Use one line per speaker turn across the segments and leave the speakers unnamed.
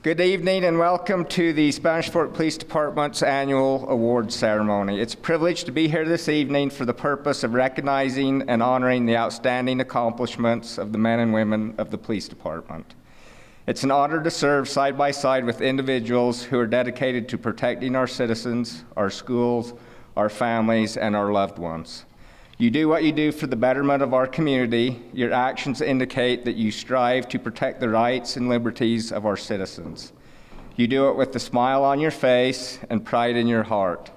Good evening and welcome to the Spanish Fork Police Department's annual awards ceremony. It's a privilege to be here this evening for the purpose of recognizing and honoring the outstanding accomplishments of the men and women of the police department. It's an honor to serve side by side with individuals who are dedicated to protecting our citizens, our schools, our families, and our loved ones. You do what you do for the betterment of our community. Your actions indicate that you strive to protect the rights and liberties of our citizens. You do it with a smile on your face and pride in your heart.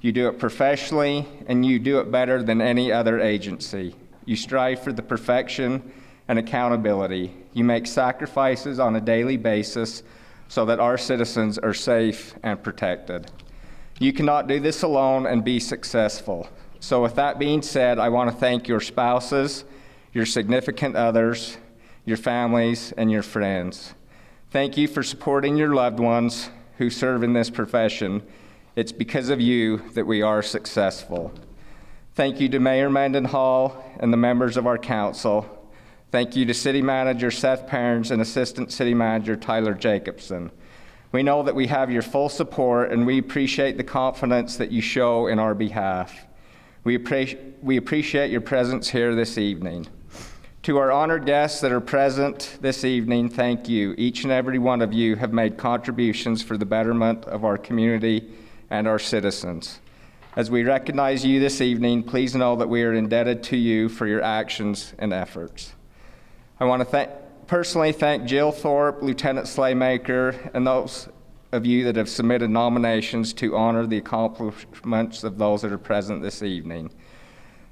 You do it professionally, and you do it better than any other agency. You strive for the perfection and accountability. You make sacrifices on a daily basis so that our citizens are safe and protected. You cannot do this alone and be successful. So with that being said, I want to thank your spouses, your significant others, your families, and your friends. Thank you for supporting your loved ones who serve in this profession. It's because of you that we are successful. Thank you to Mayor Mendenhall and the members of our council. Thank you to City Manager Seth Perrins and Assistant City Manager Tyler Jacobson. We know that we have your full support, and we appreciate the confidence that you show in our behalf. We appreciate your presence here this evening. To our honored guests that are present this evening, thank you. Each and every one of you have made contributions for the betterment of our community and our citizens. As we recognize you this evening, please know that we are indebted to you for your actions and efforts. I want to personally thank Jill Thorpe, Lieutenant Slaymaker, and those of you that have submitted nominations to honor the accomplishments of those that are present this evening.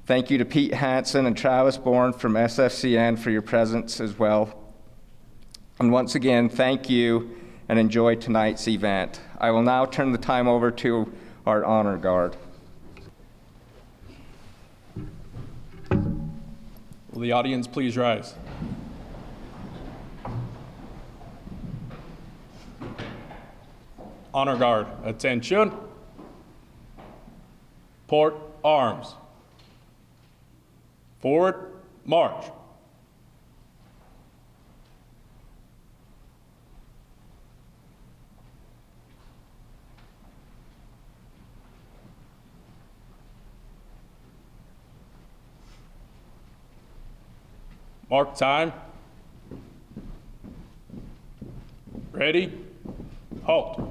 Thank you to Pete Hansen and Travis Bourne from SFCN for your presence as well. And once again, thank you and enjoy tonight's event. I will now turn the time over to our honor guard.
Will the audience please rise? Honor guard, attention. Port arms. Forward, march. Mark time. Ready, halt.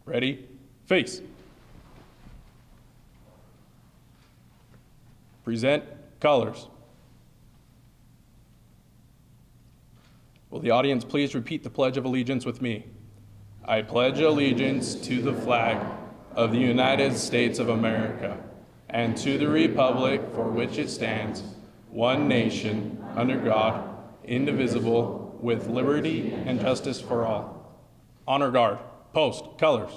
Ready, face. Present colors. Will the audience please repeat the Pledge of Allegiance with me? I pledge allegiance to the flag of the United States of America and to the republic for which it stands, one nation, under God, indivisible, with liberty and justice for all. Honor guard. Post colors.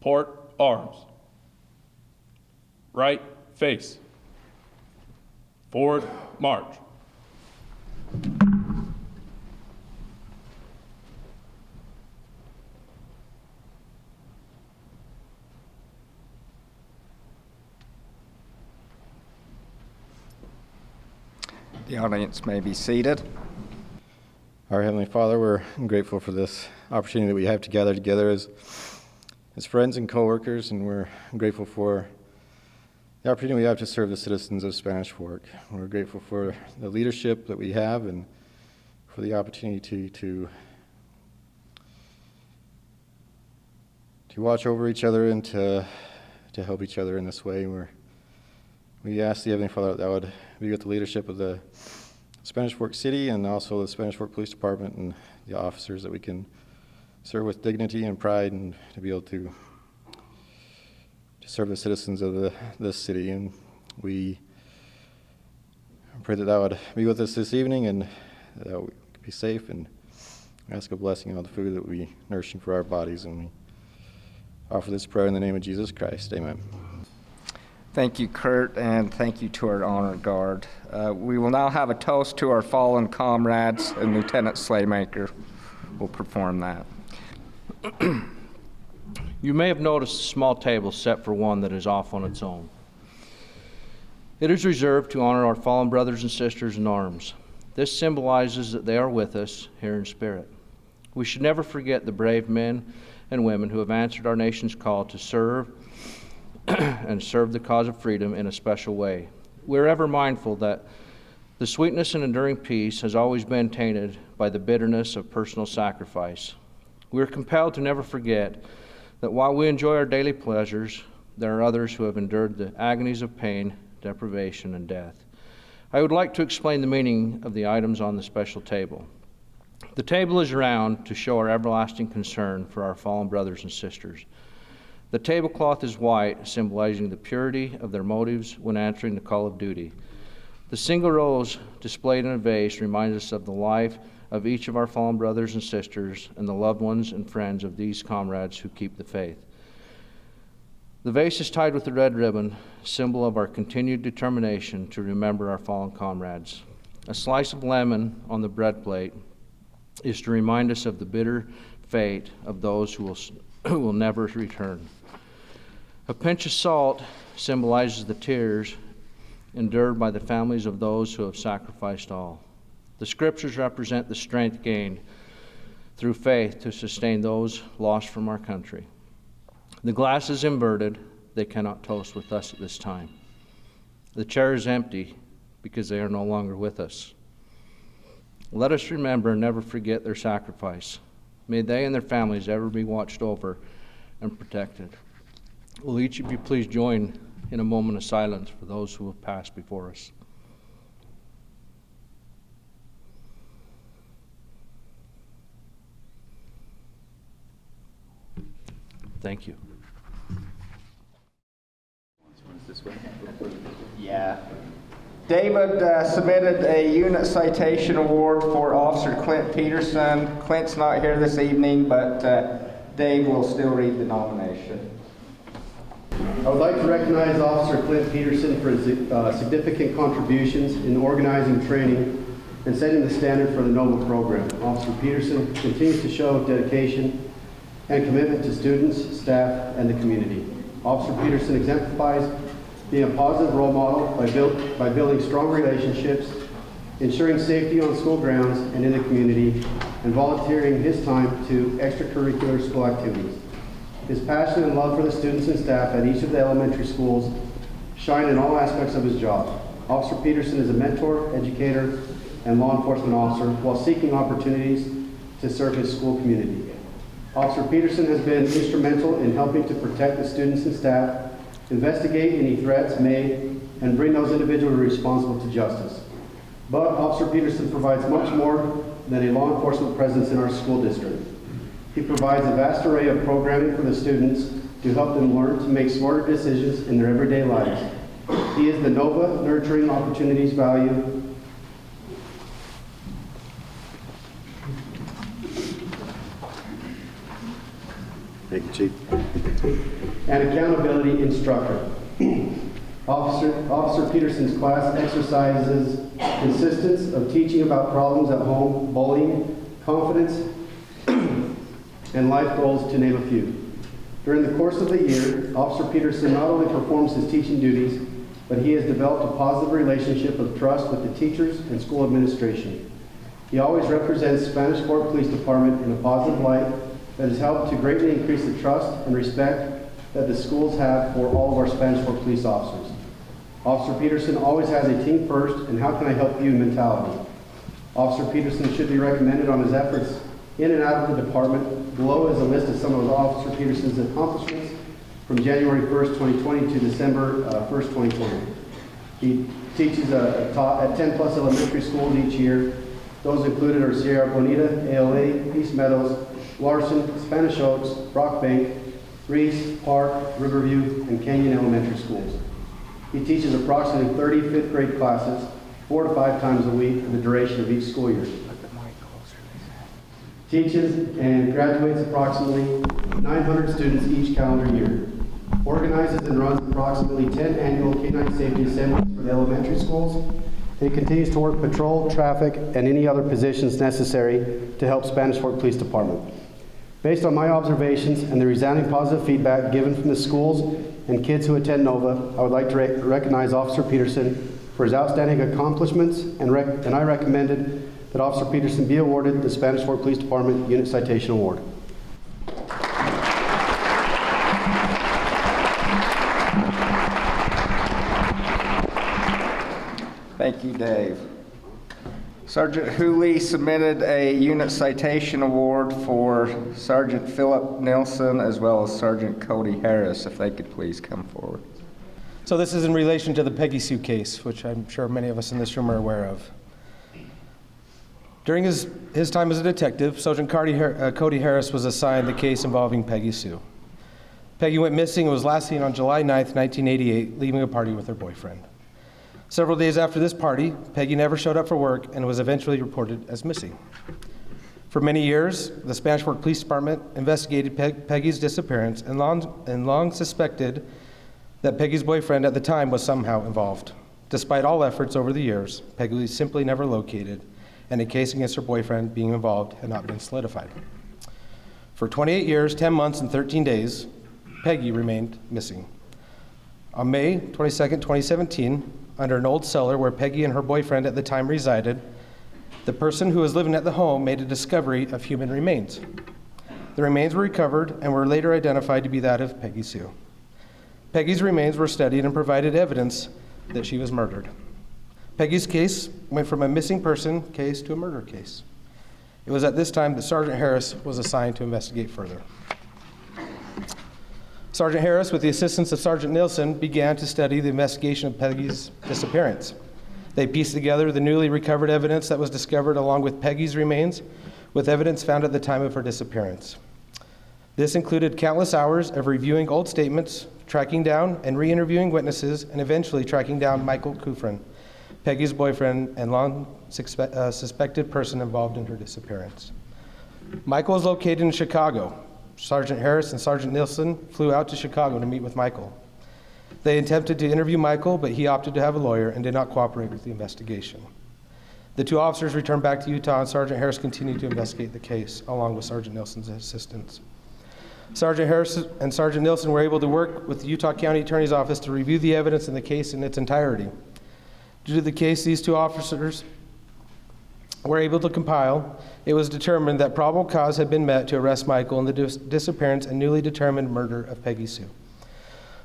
Port arms. Right face. Forward march.
The audience may be seated.
Our Heavenly Father, we're grateful for this opportunity that we have to gather together as friends and co-workers, and we're grateful for the opportunity we have to serve the citizens of Spanish Fork. We're grateful for the leadership that we have and for the opportunity to watch over each other and to help each other in this way. We ask the Heavenly Father that would be with the leadership of the Spanish Fork City and also the Spanish Fork Police Department and the officers, that we can serve with dignity and pride and to be able to serve the citizens of this city. And we pray that thou would be with us this evening and that we be safe, and ask a blessing on the food that we nourishing for our bodies. And we offer this prayer in the name of Jesus Christ. Amen.
Thank you, Kurt, and thank you to our honor guard. We will now have a toast to our fallen comrades, and Lieutenant Slaymaker will perform that.
You may have noticed a small table set for one that is off on its own. It is reserved to honor our fallen brothers and sisters in arms. This symbolizes that they are with us here in spirit. We should never forget the brave men and women who have answered our nation's call to serve and serve the cause of freedom in a special way. We're ever mindful that the sweetness and enduring peace has always been tainted by the bitterness of personal sacrifice. We're compelled to never forget that while we enjoy our daily pleasures, there are others who have endured the agonies of pain, deprivation, and death. I would like to explain the meaning of the items on the special table. The table is round to show our everlasting concern for our fallen brothers and sisters. The tablecloth is white, symbolizing the purity of their motives when answering the call of duty. The single rose displayed in a vase reminds us of the life of each of our fallen brothers and sisters and the loved ones and friends of these comrades who keep the faith. The vase is tied with a red ribbon, symbol of our continued determination to remember our fallen comrades. A slice of lemon on the bread plate is to remind us of the bitter fate of those who will never return. A pinch of salt symbolizes the tears endured by the families of those who have sacrificed all. The scriptures represent the strength gained through faith to sustain those lost from our country. The glass is inverted. They cannot toast with us at this time. The chair is empty because they are no longer with us. Let us remember and never forget their sacrifice. May they and their families ever be watched over and protected. Will each of you please join in a moment of silence for those who have passed before us. Thank you.
Yeah. David submitted a unit citation award for Officer Clint Peterson. Clint's not here this evening, but Dave will still read the nomination.
I would like to recognize Officer Clint Peterson for his significant contributions in organizing training and setting the standard for the NOVA program. Officer Peterson continues to show dedication and commitment to students, staff, and the community. Officer Peterson exemplifies being a positive role model by building strong relationships, ensuring safety on school grounds and in the community, and volunteering his time to extracurricular school activities. His passion and love for the students and staff at each of the elementary schools shine in all aspects of his job. Officer Peterson is a mentor, educator, and law enforcement officer while seeking opportunities to serve his school community. Officer Peterson has been instrumental in helping to protect the students and staff, investigate any threats made, and bring those individuals responsible to justice. But Officer Peterson provides much more than a law enforcement presence in our school district. He provides a vast array of programming for the students to help them learn to make smarter decisions in their everyday lives. He is the NOVA Nurturing Opportunities Value
Thank you, Chief.
and accountability instructor. Officer Peterson's class exercises consistence of teaching about problems at home, bullying, confidence, and life goals, to name a few. During the course of the year, Officer Peterson not only performs his teaching duties, but he has developed a positive relationship of trust with the teachers and school administration. He always represents Spanish Fort Police Department in a positive light that has helped to greatly increase the trust and respect that the schools have for all of our Spanish Fort police officers. Officer Peterson always has a team first and how can I help you mentality. Officer Peterson should be recommended on his efforts in and out of the department. Below is a list of some of Officer Peterson's accomplishments from January 1st, 2020 to December 1st, 2020. He teaches at 10 plus elementary schools each year. Those included are Sierra Bonita, ALA, East Meadows, Larson, Spanish Oaks, Rock Bank, Reese, Park, Riverview, and Canyon Elementary Schools. He teaches approximately 30 fifth grade classes 4 to 5 times a week for the duration of each school year. Teaches and graduates approximately 900 students each calendar year. Organizes and runs approximately 10 annual K-9 safety assemblies for the elementary schools. And continues to work patrol, traffic, and any other positions necessary to help Spanish Fork Police Department. Based on my observations and the resounding positive feedback given from the schools and kids who attend NOVA, I would like to recognize Officer Peterson for his outstanding accomplishments, and I recommended that Officer Peterson be awarded the Spanish Fork Police Department Unit Citation Award.
Thank you, Dave. Sergeant Hooley submitted a unit citation award for Sergeant Philip Nilsson as well as Sergeant Cody Harris, if they could please come forward.
So this is in relation to the Peggy Sue case, which I'm sure many of us in this room are aware of. During his time as a detective, Sergeant Cody Harris was assigned the case involving Peggy Sue. Peggy went missing and was last seen on July 9th, 1988, leaving a party with her boyfriend. Several days after this party, Peggy never showed up for work and was eventually reported as missing. For many years, the Spanish Fork Police Department investigated Peggy's disappearance and long suspected that Peggy's boyfriend at the time was somehow involved. Despite all efforts over the years, Peggy was simply never located, and a case against her boyfriend being involved had not been solidified. For 28 years, 10 months, and 13 days, Peggy remained missing. On May 22, 2017, under an old cellar where Peggy and her boyfriend at the time resided, the person who was living at the home made a discovery of human remains. The remains were recovered and were later identified to be that of Peggy Sue. Peggy's remains were studied and provided evidence that she was murdered. Peggy's case went from a missing person case to a murder case. It was at this time that Sergeant Harris was assigned to investigate further. Sergeant Harris, with the assistance of Sergeant Nilsson, began to study the investigation of Peggy's disappearance. They pieced together the newly recovered evidence that was discovered along with Peggy's remains with evidence found at the time of her disappearance. This included countless hours of reviewing old statements, tracking down and re-interviewing witnesses, and eventually tracking down Michael Kufrin, Peggy's boyfriend and long suspected person involved in her disappearance. Michael is located in Chicago. Sergeant Harris and Sergeant Nilsson flew out to Chicago to meet with Michael. They attempted to interview Michael, but he opted to have a lawyer and did not cooperate with the investigation. The two officers returned back to Utah, and Sergeant Harris continued to investigate the case, along with Sergeant Nilsson's assistance. Sergeant Harris and Sergeant Nilsson were able to work with the Utah County Attorney's Office to review the evidence in the case in its entirety. Due to the case these two officers were able to compile, it was determined that probable cause had been met to arrest Michael in the disappearance and newly determined murder of Peggy Sue.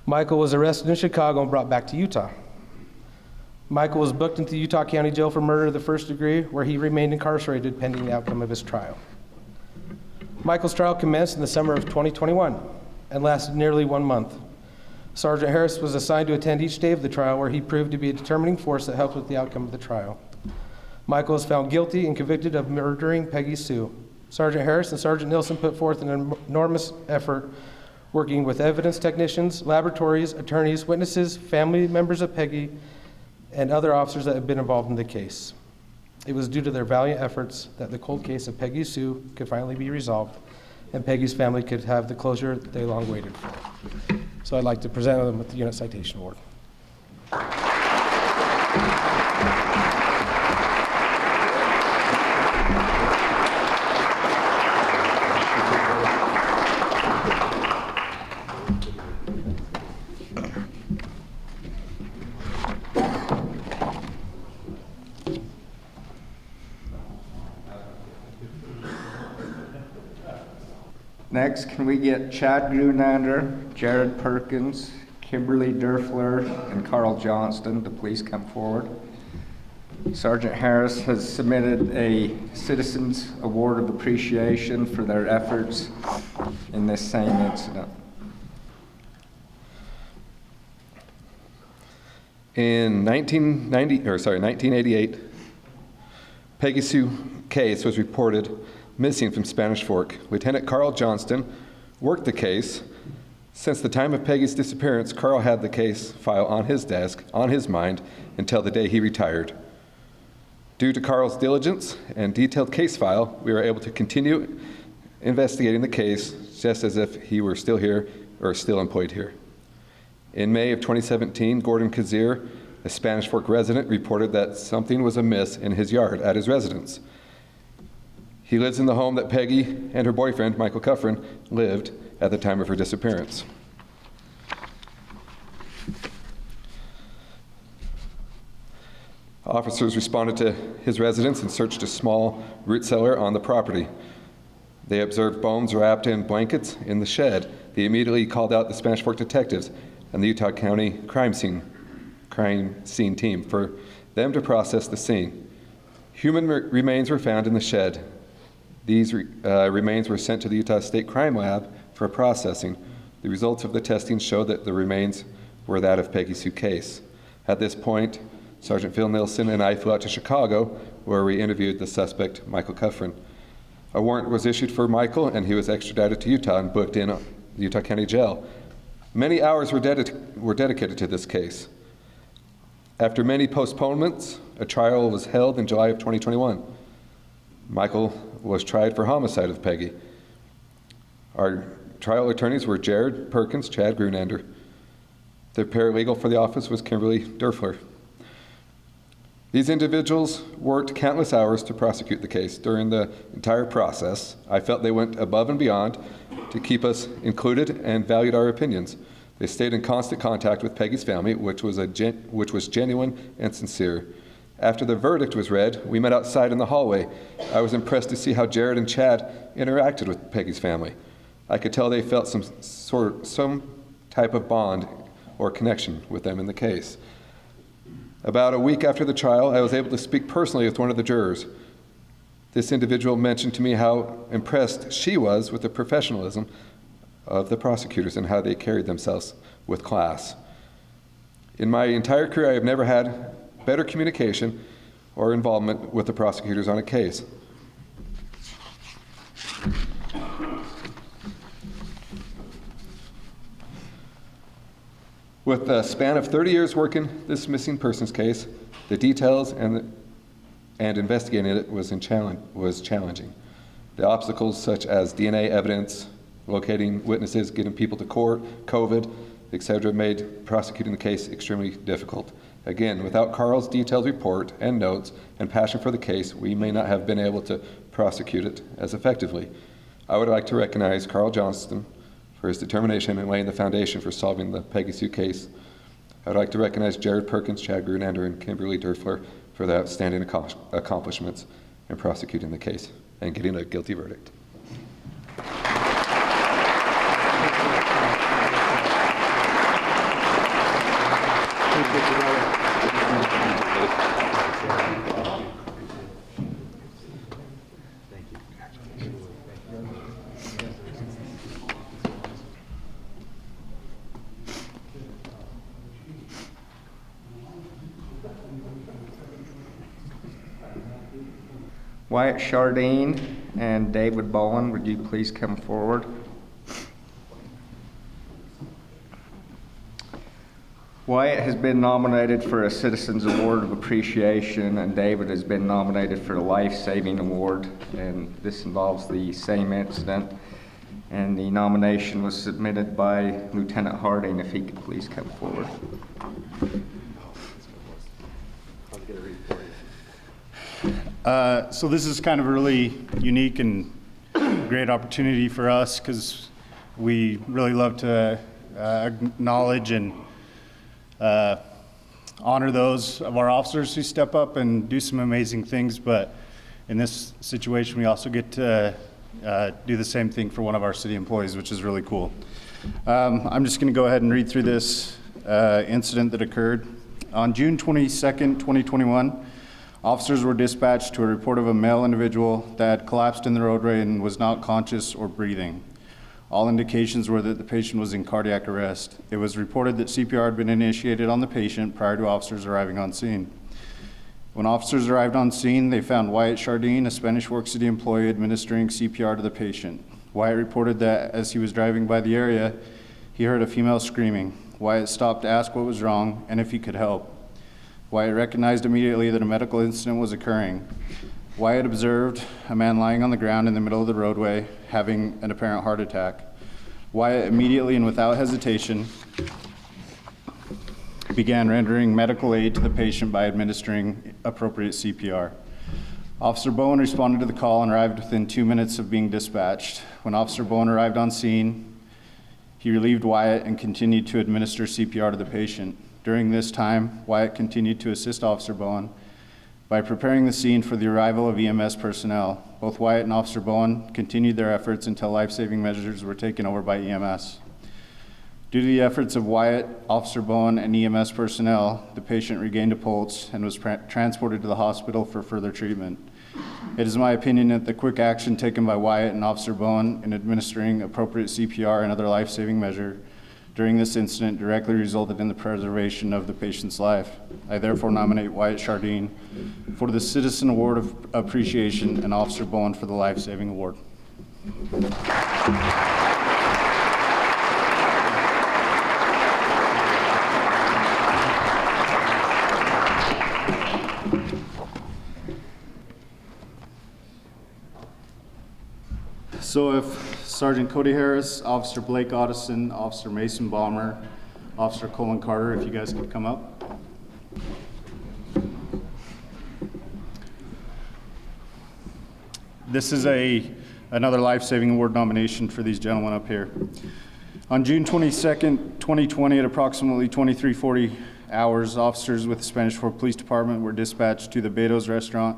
Michael was arrested in Chicago and brought back to Utah. Michael was booked into the Utah County Jail for murder of the first degree, where he remained incarcerated pending the outcome of his trial. Michael's trial commenced in the summer of 2021 and lasted nearly 1 month. Sergeant Harris was assigned to attend each day of the trial, where he proved to be a determining force that helped with the outcome of the trial. Michael was found guilty and convicted of murdering Peggy Sue. Sergeant Harris and Sergeant Nilsson put forth an enormous effort working with evidence technicians, laboratories, attorneys, witnesses, family members of Peggy, and other officers that have been involved in the case. It was due to their valiant efforts that the cold case of Peggy Sue could finally be resolved and Peggy's family could have the closure they long waited for. So I'd like to present them with the Unit Citation Award.
Next, can we get Chad Grunander, Jared Perkins, Kimberly Durfler, and Carl Johnston to please come forward. Sergeant Harris has submitted a Citizens Award of Appreciation for their efforts in this same incident.
In 1988, Peggy Sue case was reported missing from Spanish Fork. Lieutenant Carl Johnston worked the case. Since the time of Peggy's disappearance, Carl had the case file on his desk, on his mind, until the day he retired. Due to Carl's diligence and detailed case file, we were able to continue investigating the case just as if he were still here or still employed here. In May of 2017, Gordon Kazir, a Spanish Fork resident, reported that something was amiss in his yard at his residence. He lives in the home that Peggy and her boyfriend, Michael Cuffrin, lived at the time of her disappearance. Officers responded to his residence and searched a small root cellar on the property. They observed bones wrapped in blankets in the shed. They immediately called out the Spanish Fork detectives and the Utah County crime scene team for them to process the scene. Human remains were found in the shed. These remains were sent to the Utah State Crime Lab for processing. The results of the testing showed that the remains were that of Peggy Sue Case. At this point, Sergeant Phil Nilsson and I flew out to Chicago, where we interviewed the suspect, Michael Cuffrin. A warrant was issued for Michael, and he was extradited to Utah and booked in the Utah County Jail. Many hours were dedicated to this case. After many postponements, a trial was held in July of 2021. Michael was tried for homicide of Peggy. Our trial attorneys were Jared Perkins, Chad Grunander. The paralegal for the office was Kimberly Durfler. These individuals worked countless hours to prosecute the case. During the entire process, I felt they went above and beyond to keep us included and valued our opinions. They stayed in constant contact with Peggy's family, which was genuine and sincere. After the verdict was read, we met outside in the hallway. I was impressed to see how Jared and Chad interacted with Peggy's family. I could tell they felt some type of bond or connection with them in the case. About a week after the trial, I was able to speak personally with one of the jurors. This individual mentioned to me how impressed she was with the professionalism of the prosecutors and how they carried themselves with class. In my entire career, I have never had better communication or involvement with the prosecutors on a case. With a span of 30 years working this missing persons case, the details and investigating it was challenging. The obstacles such as DNA evidence, locating witnesses, getting people to court, COVID, etc., made prosecuting the case extremely difficult. Again, without Carl's detailed report and notes and passion for the case, we may not have been able to prosecute it as effectively. I would like to recognize Carl Johnston for his determination in laying the foundation for solving the Peggy Sue case. I'd like to recognize Jared Perkins, Chad Grunander, and Kimberly Durfler for their outstanding accomplishments in prosecuting the case and getting a guilty verdict.
Wyatt Chardine and David Bowen, would you please come forward? Wyatt has been nominated for a Citizens Award of Appreciation, and David has been nominated for a Life Saving Award, and this involves the same incident. And the nomination was submitted by Lieutenant Harding. If he could please come forward.
So this is kind of a really unique and great opportunity for us because we really love to acknowledge and honor those of our officers who step up and do some amazing things. But in this situation, we also get to do the same thing for one of our city employees, which is really cool. I'm just going to go ahead and read through this incident that occurred. On June 22nd, 2021, officers were dispatched to a report of a male individual that had collapsed in the roadway and was not conscious or breathing. All indications were that the patient was in cardiac arrest. It was reported that CPR had been initiated on the patient prior to officers arriving on scene. When officers arrived on scene, they found Wyatt Chardine, a Spanish Fork City employee, administering CPR to the patient. Wyatt reported that as he was driving by the area, he heard a female screaming. Wyatt stopped to ask what was wrong and if he could help. Wyatt recognized immediately that a medical incident was occurring. Wyatt observed a man lying on the ground in the middle of the roadway having an apparent heart attack. Wyatt immediately and without hesitation began rendering medical aid to the patient by administering appropriate CPR. Officer Bowen responded to the call and arrived within 2 minutes of being dispatched. When Officer Bowen arrived on scene, he relieved Wyatt and continued to administer CPR to the patient. During this time, Wyatt continued to assist Officer Bowen by preparing the scene for the arrival of EMS personnel. Both Wyatt and Officer Bowen continued their efforts until life-saving measures were taken over by EMS. Due to the efforts of Wyatt, Officer Bowen, and EMS personnel, the patient regained a pulse and was transported to the hospital for further treatment. It is my opinion that the quick action taken by Wyatt and Officer Bowen in administering appropriate CPR and other life-saving measure during this incident directly resulted in the preservation of the patient's life. I therefore nominate Wyatt Chardine for the Citizen Award of Appreciation and Officer Bowen for the Life-Saving Award. So if Sergeant Cody Harris, Officer Blake Otteson, Officer Mason Balmer, Officer Colin Carter, if you guys could come up. This is another life-saving award nomination for these gentlemen up here. On June 22nd, 2020, at approximately 23:40 hours, officers with the Spanish Fork Police Department were dispatched to the Beto's restaurant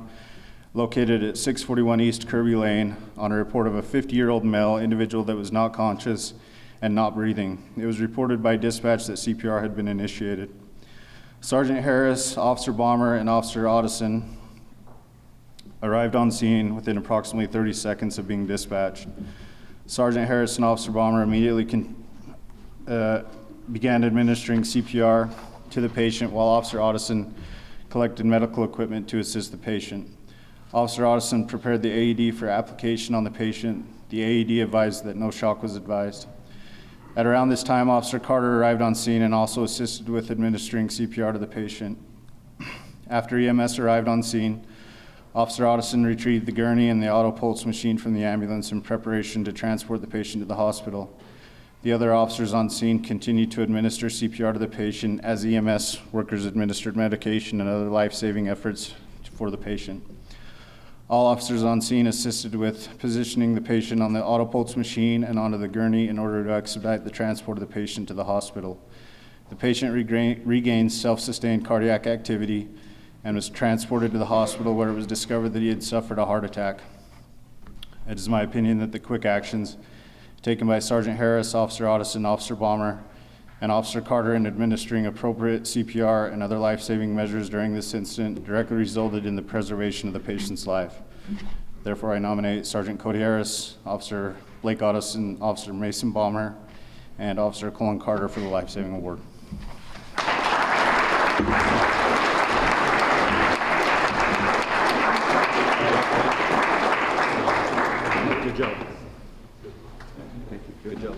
located at 641 East Kirby Lane on a report of a 50-year-old male individual that was not conscious and not breathing. It was reported by dispatch that CPR had been initiated. Sergeant Harris, Officer Balmer, and Officer Otteson arrived on scene within approximately 30 seconds of being dispatched. Sergeant Harris and Officer Balmer immediately began administering CPR to the patient while Officer Otteson collected medical equipment to assist the patient. Officer Otteson prepared the AED for application on the patient. The AED advised that no shock was advised. At around this time, Officer Carter arrived on scene and also assisted with administering CPR to the patient. After EMS arrived on scene, Officer Otteson retrieved the gurney and the auto pulse machine from the ambulance in preparation to transport the patient to the hospital. The other officers on scene continued to administer CPR to the patient as EMS workers administered medication and other life-saving efforts for the patient. All officers on scene assisted with positioning the patient on the auto pulse machine and onto the gurney in order to expedite the transport of the patient to the hospital. The patient regained self-sustained cardiac activity and was transported to the hospital where it was discovered that he had suffered a heart attack. It is my opinion that the quick actions taken by Sergeant Harris, Officer Otteson, Officer Balmer, and Officer Carter in administering appropriate CPR and other life-saving measures during this incident directly resulted in the preservation of the patient's life. Therefore, I nominate Sergeant Cody Harris, Officer Blake Otteson, Officer Mason Balmer, and Officer Colin Carter for the life-saving award.
Good job.
Thank you. Good job.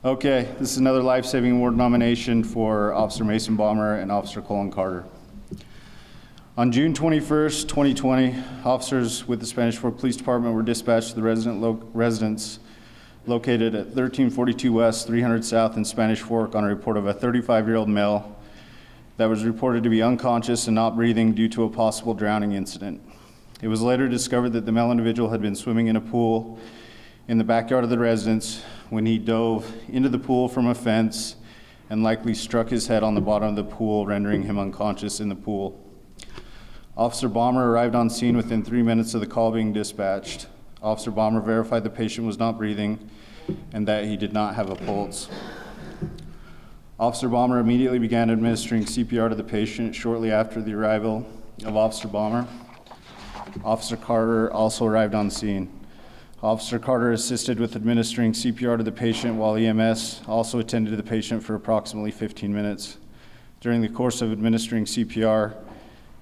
Okay, this is another life-saving award nomination for Officer Mason Balmer and Officer Colin Carter. On June 21st, 2020, officers with the Spanish Fork Police Department were dispatched to the residence located at 1342 West, 300 South in Spanish Fork on a report of a 35-year-old male that was reported to be unconscious and not breathing due to a possible drowning incident. It was later discovered that the male individual had been swimming in a pool in the backyard of the residence when he dove into the pool from a fence and likely struck his head on the bottom of the pool, rendering him unconscious in the pool. Officer Balmer arrived on scene within 3 minutes of the call being dispatched. Officer Balmer verified the patient was not breathing and that he did not have a pulse. Officer Balmer immediately began administering CPR to the patient shortly after the arrival of Officer Balmer. Officer Carter also arrived on scene. Officer Carter assisted with administering CPR to the patient while EMS also attended to the patient for approximately 15 minutes. During the course of administering CPR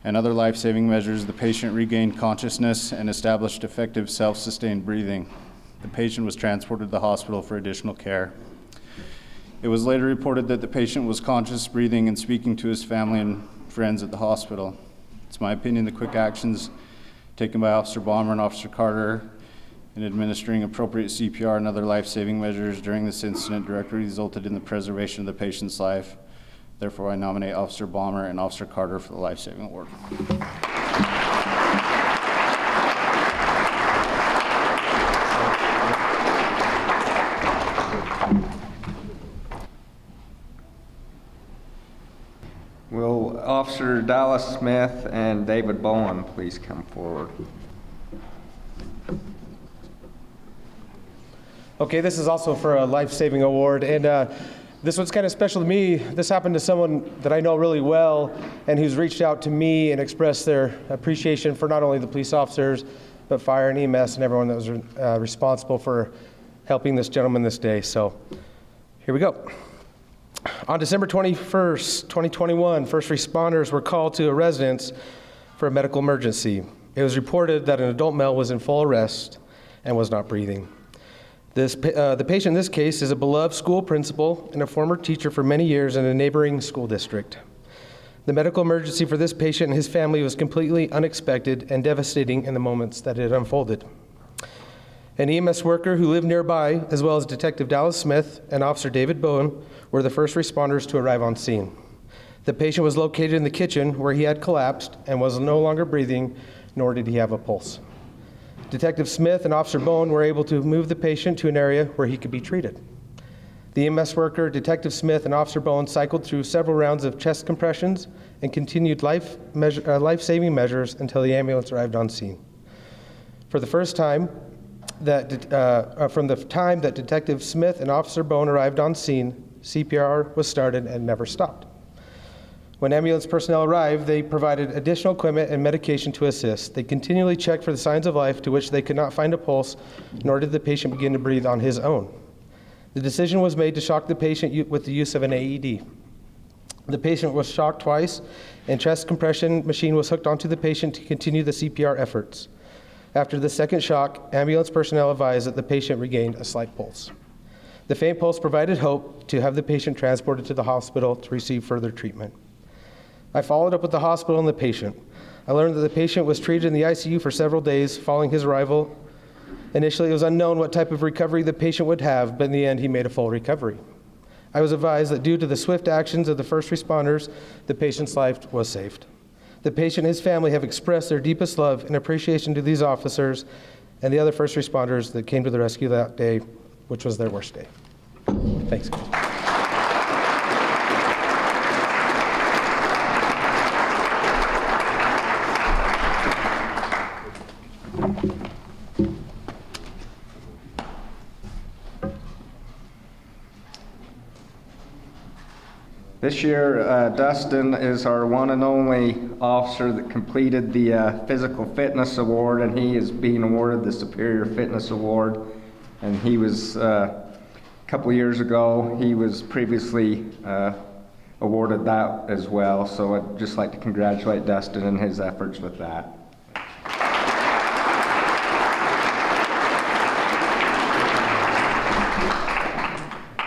and other life-saving measures, the patient regained consciousness and established effective self-sustained breathing. The patient was transported to the hospital for additional care. It was later reported that the patient was conscious, breathing, and speaking to his family and friends at the hospital. It's my opinion the quick actions taken by Officer Balmer and Officer Carter in administering appropriate CPR and other life-saving measures during this incident directly resulted in the preservation of the patient's life. Therefore, I nominate Officer Balmer and Officer Carter for the life-saving award.
Will Officer Dallas Smith and David Bowen please come forward?
Okay, this is also for a life-saving award, and this one's kind of special to me. This happened to someone that I know really well and who's reached out to me and expressed their appreciation for not only the police officers, but fire and EMS and everyone that was responsible for helping this gentleman this day. So here we go. On December 21st, 2021, first responders were called to a residence for a medical emergency. It was reported that an adult male was in full arrest and was not breathing. The patient in this case is a beloved school principal and a former teacher for many years in a neighboring school district. The medical emergency for this patient and his family was completely unexpected and devastating in the moments that it unfolded. An EMS worker who lived nearby, as well as Detective Dallas Smith and Officer David Bowen, were the first responders to arrive on scene. The patient was located in the kitchen where he had collapsed and was no longer breathing, nor did he have a pulse. Detective Smith and Officer Bowen were able to move the patient to an area where he could be treated. The EMS worker, Detective Smith, and Officer Bowen cycled through several rounds of chest compressions and continued life-saving measures until the ambulance arrived on scene. For the first time, from the time that Detective Smith and Officer Bowen arrived on scene, CPR was started and never stopped. When ambulance personnel arrived, they provided additional equipment and medication to assist. They continually checked for the signs of life to which they could not find a pulse, nor did the patient begin to breathe on his own. The decision was made to shock the patient with the use of an AED. The patient was shocked twice, and chest compression machine was hooked onto the patient to continue the CPR efforts. After the second shock, ambulance personnel advised that the patient regained a slight pulse. The faint pulse provided hope to have the patient transported to the hospital to receive further treatment. I followed up with the hospital and the patient. I learned that the patient was treated in the ICU for several days following his arrival. Initially, it was unknown what type of recovery the patient would have, but in the end, he made a full recovery. I was advised that due to the swift actions of the first responders, the patient's life was saved. The patient and his family have expressed their deepest love and appreciation to these officers and the other first responders that came to the rescue that day, which was their worst day. Thanks.
This year, Dustin is our one and only officer that completed the Physical Fitness Award, and he is being awarded the Superior Fitness Award. And he was, a couple of years ago, he was previously awarded that as well. So I'd just like to congratulate Dustin and his efforts with that.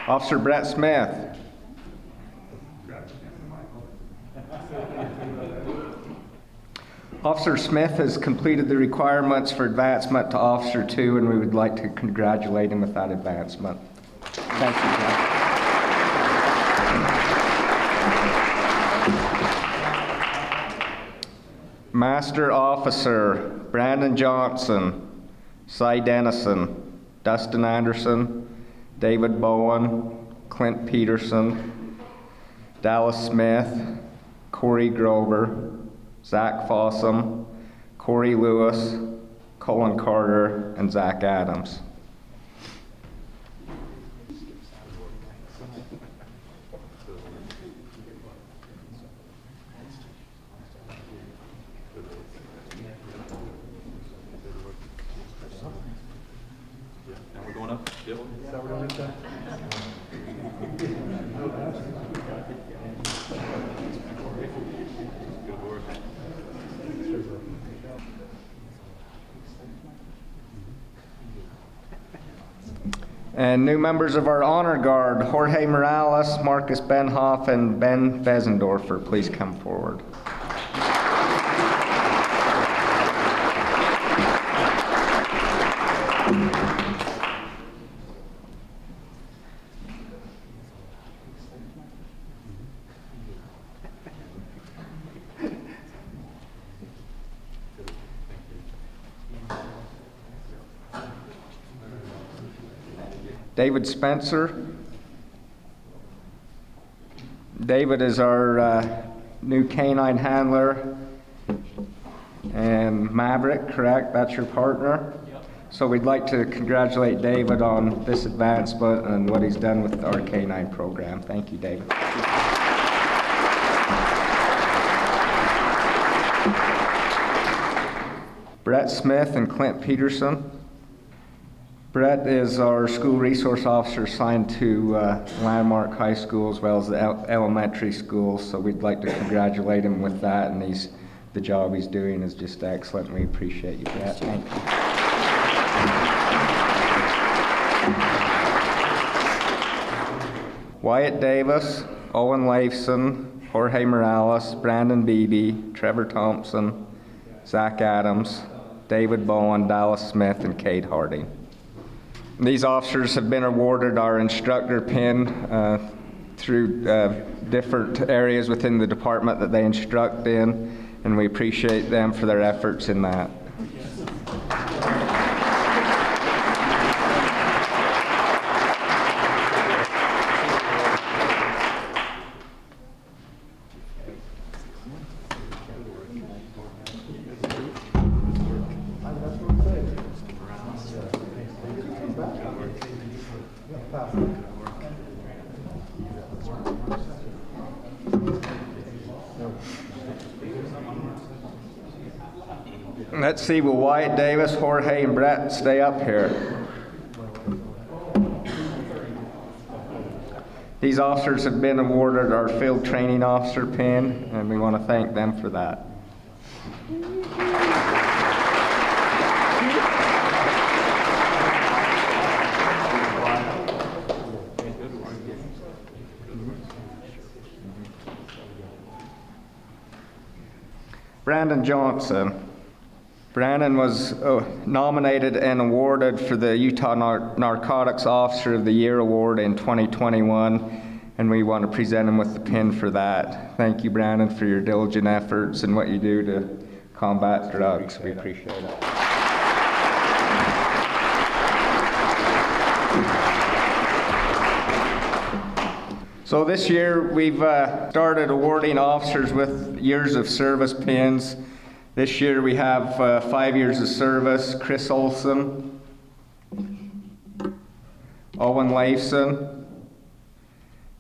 Officer Brett Smith. Officer Smith has completed the requirements for advancement to Officer 2, and we would like to congratulate him with that advancement. Thank you, John. Master Officer Brannon Johnson, Cy Dennison, Dustin Anderson, David Bowen, Clint Peterson, Dallas Smith, Corey Grover, Zach Fossum, Corey Lewis, Colin Carter, and Zach Adams.
Now we're going up. Yep. Is that what we're doing? Good work.
And new members of our honor guard, Jorge Morales, Marcus Benhoff, and Ben Besendorfer, please come forward. David Spencer. David is our new canine handler. And Maverick, correct? That's your partner? Yep. So we'd like to congratulate David on this advancement and what he's done with our canine program. Thank you, David. Brett Smith and Clint Peterson. Brett is our school resource officer assigned to Landmark High School as well as the elementary schools, so we'd like to congratulate him with that, and the job he's doing is just excellent. We appreciate you, Brett. Thank you. Wyatt Davis, Owen Leifson, Jorge Morales, Brandon Beebe, Trevor Thompson, Zach Adams, David Bowen, Dallas Smith, and Cade Harding. These officers have been awarded our instructor pin through different areas within the department that they instruct in, and we appreciate them for their efforts in that. Let's see, will Wyatt Davis, Jorge, and Brett stay up here? These officers have been awarded our field training officer pin, and we want to thank them for that. Brandon Johnson. Brannon was nominated and awarded for the Utah Narcotics Officer of the Year Award in 2021, and we want to present him with the pin for that. Thank you, Brannon, for your diligent efforts and what you do to combat drugs. We appreciate it. So this year, we've started awarding officers with years of service pins. This year we have 5 years of service: Chris Olson, Owen Leifson,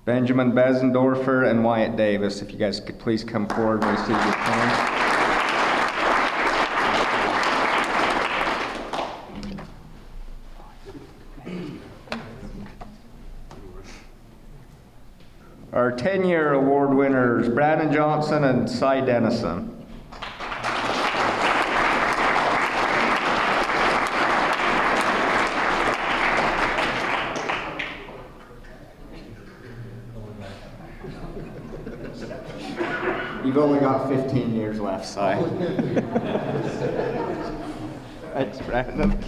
Benjamin Besendorfer, and Wyatt Davis. If you guys could please come forward and receive your pins. Our 10-year award winners, Brannon Johnson and Cy Dennison. You've only got 15 years left, Cy. Thanks, Brandon.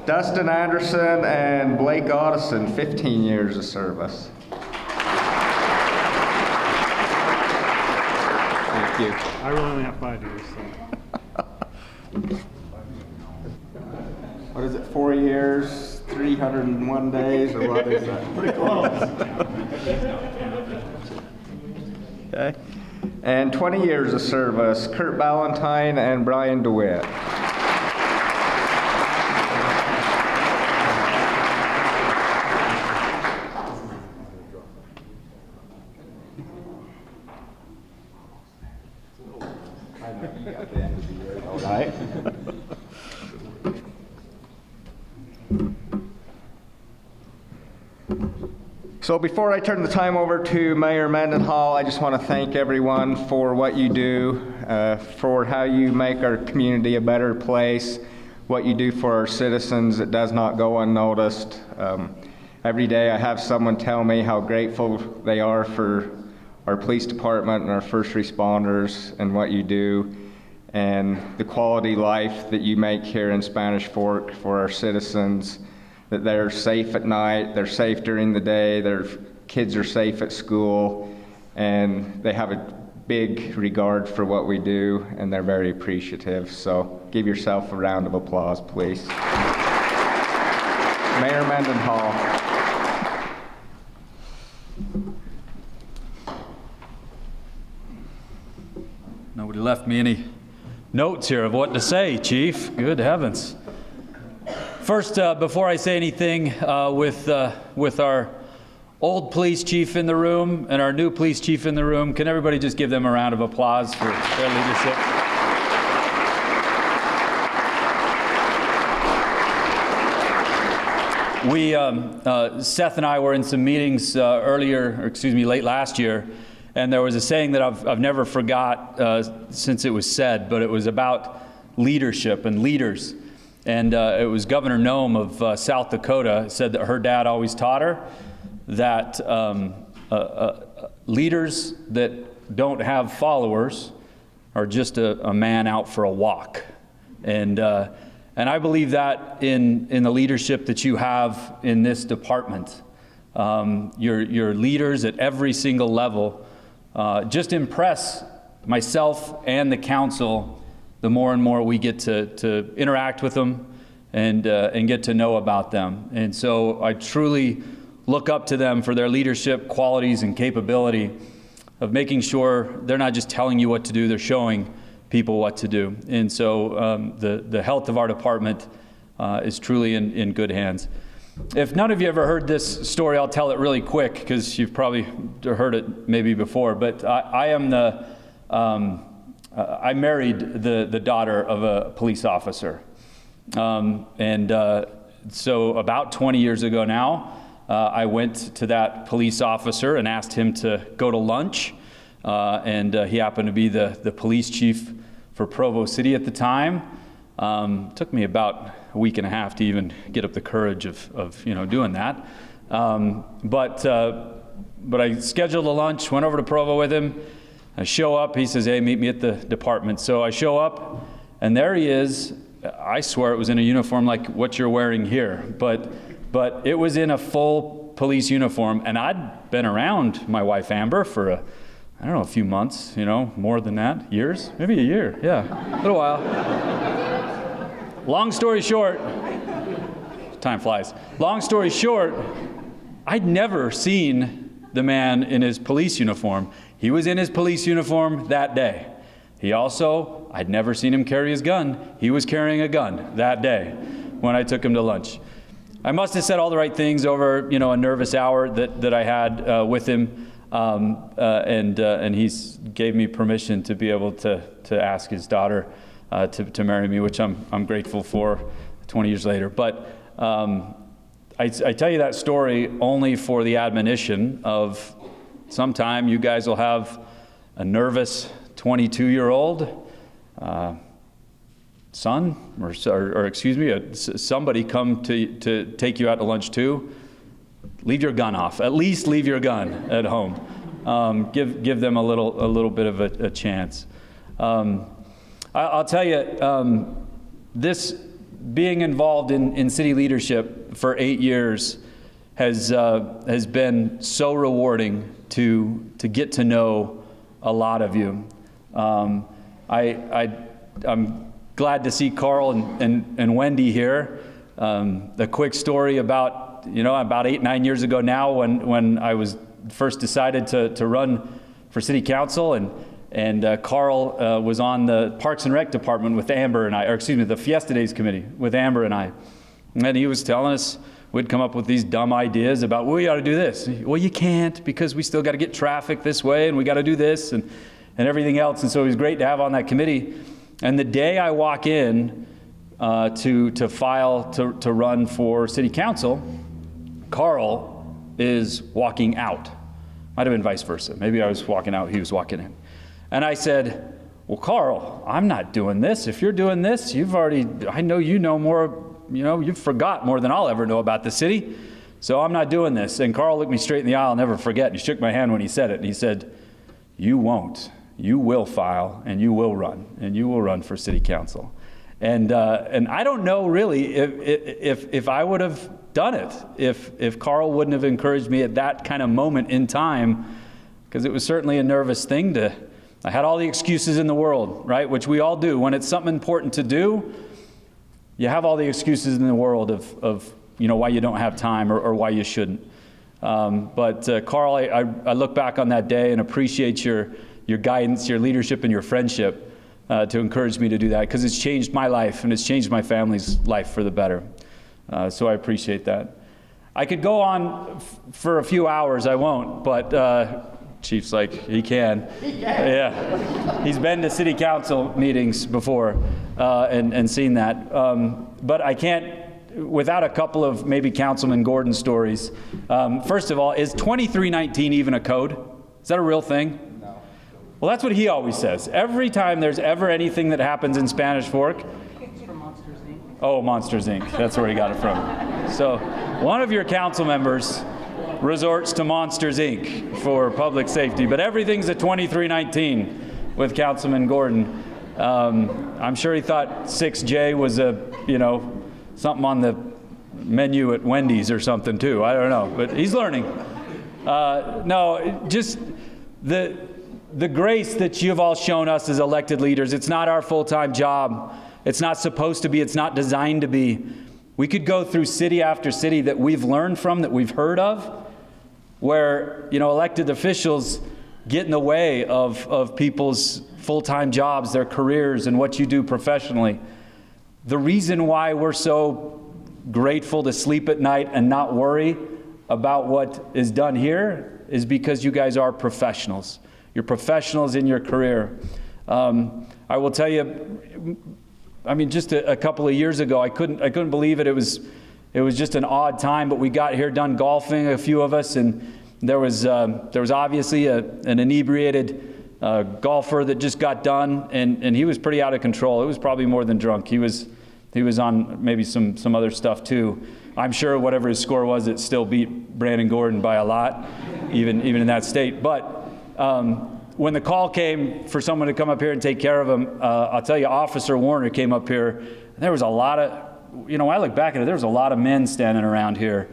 Dustin Anderson and Blake Otteson, 15 years of service. Thank you.
I really only have 5 years, so.
What is it, 4 years, 301 days, or what is that?
Pretty close.
Okay. And 20 years of service, Kurt Ballantyne and Brian DeWitt. All right. So before I turn the time over to Mayor Mendenhall, I just want to thank everyone for what you do, for how you make our community a better place. what you do for our citizens, it does not go unnoticed. Every day I have someone tell me how grateful they are for our police department and our first responders and what you do, and the quality life that you make here in Spanish Fork for our citizens, that they're safe at night, they're safe during the day, their kids are safe at school, and they have a big regard for what we do, and they're very appreciative. So give yourself a round of applause, please. Mayor Mendenhall.
Nobody left me any notes here of what to say, Chief. Good heavens. First, before I say anything, with our old police chief in the room and our new police chief in the room, can everybody just give them a round of applause for their leadership? We, Seth and I were in some meetings late last year, and there was a saying that I've never forgot since it was said, but it was about leadership and leaders. And it was Governor Noem of South Dakota said that her dad always taught her that leaders that don't have followers are just a man out for a walk. And I believe that in the leadership that you have in this department. Your leaders at every single level just impress myself and the council the more and more we get to interact with them and get to know about them. And so I truly look up to them for their leadership qualities and capability of making sure they're not just telling you what to do, they're showing people what to do. And so the health of our department is truly in good hands. If none of you ever heard this story, I'll tell it really quick because you've probably heard it maybe before, but I married the daughter of a police officer. So about 20 years ago now, I went to that police officer and asked him to go to lunch. He happened to be the police chief for Provo City at the time. Took me about a week and a half to even get up the courage of doing that. But I scheduled a lunch, went over to Provo with him. I show up, he says, hey, meet me at the department. So I show up, and there he is. I swear it was in a uniform like what you're wearing here, but it was in a full police uniform, and I'd been around my wife Amber for a few months, more than that, years, maybe a year, yeah, a little while. Long story short, time flies. Long story short, I'd never seen the man in his police uniform. He was in his police uniform that day. I'd never seen him carry his gun. He was carrying a gun that day when I took him to lunch. I must have said all the right things over, a nervous hour that I had with him, and he gave me permission to be able to ask his daughter to marry me, which I'm grateful for 20 years later. But I tell you that story only for the admonition of sometime you guys will have a nervous 22-year-old son, or excuse me, somebody come to take you out to lunch too. Leave your gun off. At least leave your gun at home. Give them a little bit of a chance. I'll tell you, this being involved in city leadership for 8 years has been so rewarding to get to know a lot of you. I'm glad to see Carl and Wendy here. A quick story about 8-9 years ago now when I was first decided to run for city council, and Carl was on the Parks and Rec department with Amber and I, or excuse me, the Fiesta Days committee with Amber and I. And he was telling us we'd come up with these dumb ideas about, well, you ought to do this. Well, you can't because we still got to get traffic this way and we got to do this and everything else. And so it was great to have on that committee. And the day I walk in to file to run for city council, Carl is walking out. Might have been vice versa. Maybe I was walking out, he was walking in. And I said, well, Carl, I'm not doing this. If you're doing this, I know you know more, you've forgot more than I'll ever know about the city. So I'm not doing this. And Carl looked me straight in the eye, I'll never forget. And he shook my hand when he said it. And he said, you won't. You will file, and you will run. And you will run for city council. And I don't know really if I would have done it, if Carl wouldn't have encouraged me at that kind of moment in time, because it was certainly a nervous thing I had all the excuses in the world, right? Which we all do. When it's something important to do, you have all the excuses in the world of why you don't have time or why you shouldn't. But Carl, I look back on that day and appreciate your guidance, your leadership, and your friendship to encourage me to do that, because it's changed my life and it's changed my family's life for the better. So I appreciate that. I could go on for a few hours, I won't, but Chief's like, he can. Yeah, he's been to city council meetings before and seen that. But I can't, without a couple of maybe Councilman Gordon stories. First of all, is 2319 even a code? Is that a real thing? No. Well, that's what he always says. Every time there's ever anything that happens in Spanish Fork. It's from Monsters, Inc. Oh, Monsters, Inc. That's where he got it from. So one of your council members resorts to Monsters, Inc. for public safety, but everything's a 2319 with Councilman Gordon. I'm sure he thought 6J was something on the menu at Wendy's or something too. I don't know, but he's learning. No, just the grace that you've all shown us as elected leaders. It's not our full-time job. It's not supposed to be. It's not designed to be. We could go through city after city that we've learned from, that we've heard of, where elected officials get in the way of people's full-time jobs, their careers, and what you do professionally. The reason why we're so grateful to sleep at night and not worry about what is done here is because you guys are professionals. You're professionals in your career. I will tell you, just a couple of years ago, I couldn't believe it. It was just an odd time, but we got here done golfing, a few of us, and there was obviously an inebriated golfer that just got done, and he was pretty out of control. It was probably more than drunk. He was on maybe some other stuff too. I'm sure whatever his score was, it still beat Brannon Gordon by a lot, even in that state. But when the call came for someone to come up here and take care of him, I'll tell you, Officer Warner came up here. And there was a lot of, I look back at it, there was a lot of men standing around here,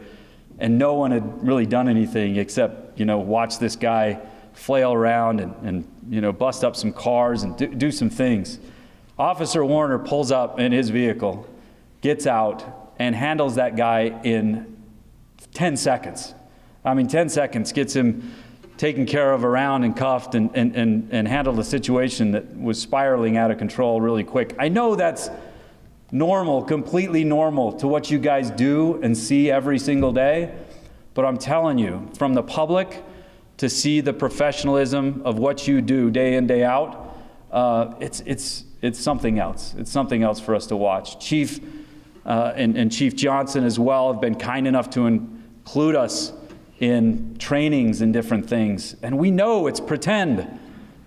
and no one had really done anything except, watch this guy flail around and bust up some cars and do some things. Officer Warner pulls up in his vehicle, gets out, and handles that guy in 10 seconds. 10 seconds, gets him taken care of around and cuffed and handled a situation that was spiraling out of control really quick. I know that's normal, completely normal to what you guys do and see every single day, but I'm telling you, from the public to see the professionalism of what you do day in, day out, it's something else. It's something else for us to watch. Chief and Chief Johnson as well have been kind enough to include us in trainings and different things. And we know it's pretend,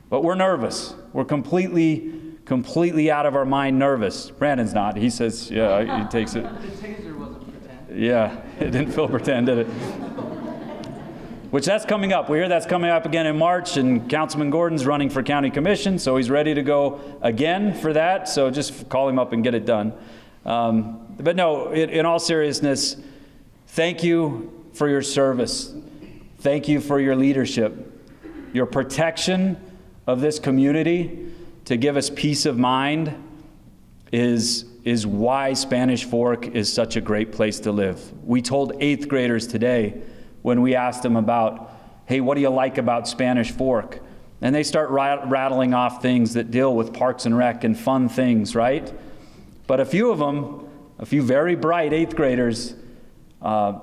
but we're nervous. We're completely out of our mind nervous. Brandon's not. He says, yeah, he takes it.
The taser wasn't pretend.
Yeah, it didn't feel pretend, did it? Which that's coming up. We hear that's coming up again in March, and Councilman Gordon's running for county commission, so he's ready to go again for that. So just call him up and get it done. But no, in all seriousness, thank you for your service. Thank you for your leadership, your protection of this community to give us peace of mind is why Spanish Fork is such a great place to live. We told 8th graders today when we asked them about, hey, what do you like about Spanish Fork? And they start rattling off things that deal with Parks and Rec and fun things, right? But a few of them, a few very bright 8th graders,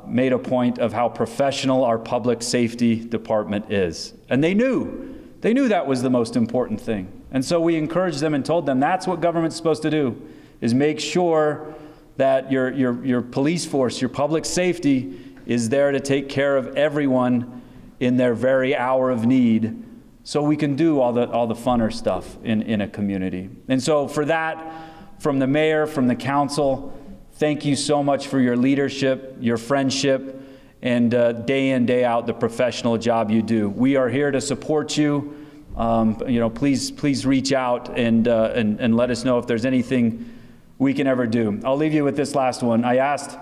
made a point of how professional our public safety department is. And they knew that was the most important thing. And so we encouraged them and told them that's what government's supposed to do, is make sure that your police force, your public safety is there to take care of everyone in their very hour of need so we can do all the funner stuff in a community. And so for that, from the mayor, from the council, thank you so much for your leadership, your friendship, and day in, day out, the professional job you do. We are here to support you. Please reach out and let us know if there's anything we can ever do. I'll leave you with this last one. I asked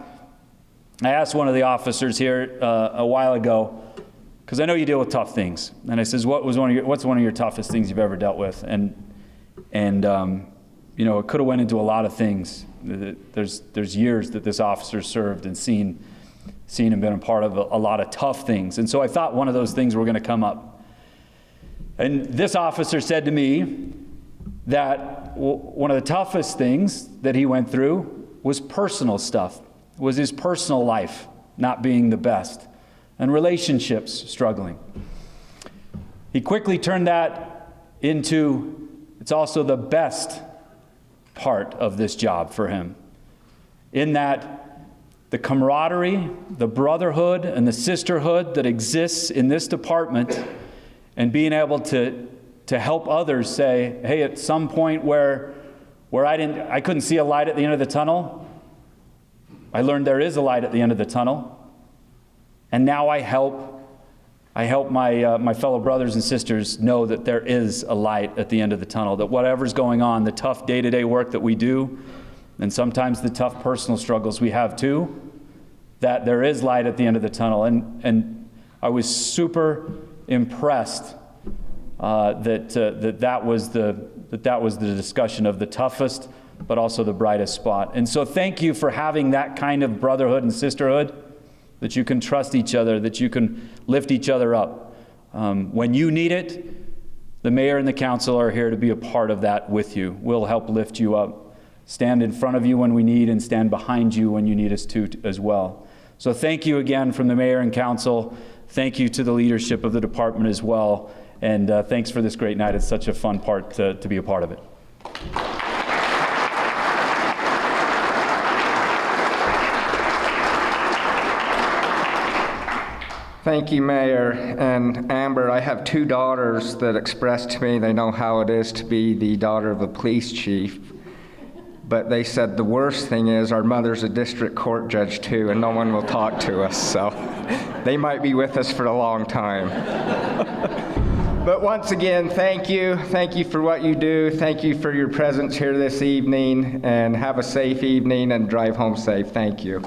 one of the officers here a while ago, because I know you deal with tough things, and I says, what's one of your toughest things you've ever dealt with? And it could have went into a lot of things. There's years that this officer served and seen and been a part of a lot of tough things. And so I thought one of those things were going to come up. And this officer said to me that one of the toughest things that he went through was personal stuff, was his personal life not being the best, and relationships struggling. He quickly turned that into, it's also the best part of this job for him, in that the camaraderie, the brotherhood, and the sisterhood that exists in this department, and being able to help others say, hey, at some point where I couldn't see a light at the end of the tunnel, I learned there is a light at the end of the tunnel, and now I help my fellow brothers and sisters know that there is a light at the end of the tunnel, that whatever's going on, the tough day-to-day work that we do, and sometimes the tough personal struggles we have too, that there is light at the end of the tunnel. And I was super impressed that was the discussion of the toughest, but also the brightest spot. And so thank you for having that kind of brotherhood and sisterhood, that you can trust each other, that you can lift each other up. When you need it, the mayor and the council are here to be a part of that with you. We'll help lift you up, stand in front of you when we need, and stand behind you when you need us to as well. So thank you again from the mayor and council. Thank you to the leadership of the department as well. And thanks for this great night. It's such a fun part to be a part of it.
Thank you, Mayor. And Amber, I have two daughters that expressed to me they know how it is to be the daughter of a police chief. But they said the worst thing is our mother's a district court judge too, and no one will talk to us. So they might be with us for a long time. But once again, thank you. Thank you for what you do. Thank you for your presence here this evening. And have a safe evening and drive home safe. Thank you.